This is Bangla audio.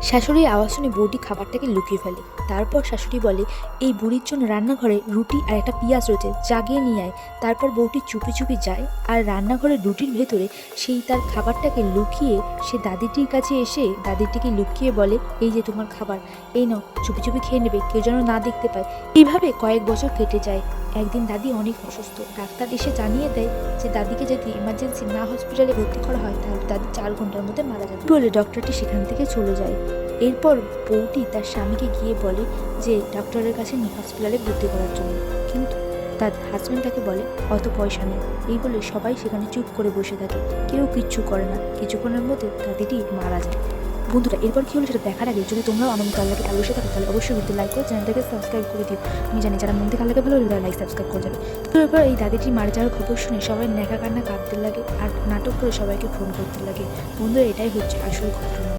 শাশুড়ির আওয়াজ শুনে বউটি খাবারটাকে লুকিয়ে ফেলে। তারপর শাশুড়ি বলে, এই বুড়ির জন্য রান্নাঘরে রুটি আর একটা পেঁয়াজ রয়েছে, জাগিয়ে নিয়ে আয়। তারপর বউটি চুপি চুপি যায় আর রান্নাঘরের রুটির ভেতরে সেই তার খাবারটাকে লুকিয়ে সে দাদিটির কাছে এসে দাদিটিকে লুকিয়ে বলে, এই যে তোমার খাবার, এই নাও, চুপি চুপি খেয়ে নেবে, কেউ যেন না দেখতে পায়। এইভাবে কয়েক বছর কেটে যায়। একদিন দাদি অনেক অসুস্থ। ডাক্তার এসে জানিয়ে দেয় যে দাদিকে যদি ইমার্জেন্সি না হসপিটালে ভর্তি করা হয় তাহলে দাদি 4 ঘন্টার মধ্যে মারা যাবে বলে ডক্টরটি সেখান থেকে চলে যায়। এরপর বউটি তার স্বামীকে গিয়ে বলে যে ডক্টরের কাছে নিয়ে হসপিটালে ভর্তি করার জন্য, কিন্তু তার হাজব্যান্ড তাকে বলে অত পয়সা নেই। এই বলে সবাই সেখানে চুপ করে বসে থাকে, কেউ কিচ্ছু করে না। কিছুক্ষণের মধ্যে দাদিটি মারা যায়। বন্ধুরা, এরপর কি হলো সেটা দেখার আগে যদি তোমরাও আমার মতো আল্লাহকে ভালোবেসে থাকো তাহলে অবশ্যই ভিডিও লাইক করে চ্যানেলটাকে সাবস্ক্রাইব করে দিও। আমি জানি যারা মন থেকে আল্লাহকে ভালো তারা লাইক সাবস্ক্রাইব করে যাবে। তো এরপর এই দাদিটি মারা যাওয়ার খবর শুনে সবাই ন্যাকা কান্না কাঁদতে লাগে আর নাটক করে সবাইকে ফোন করতে লাগে। বন্ধুরা, এটাই হচ্ছে আসল ঘটনা।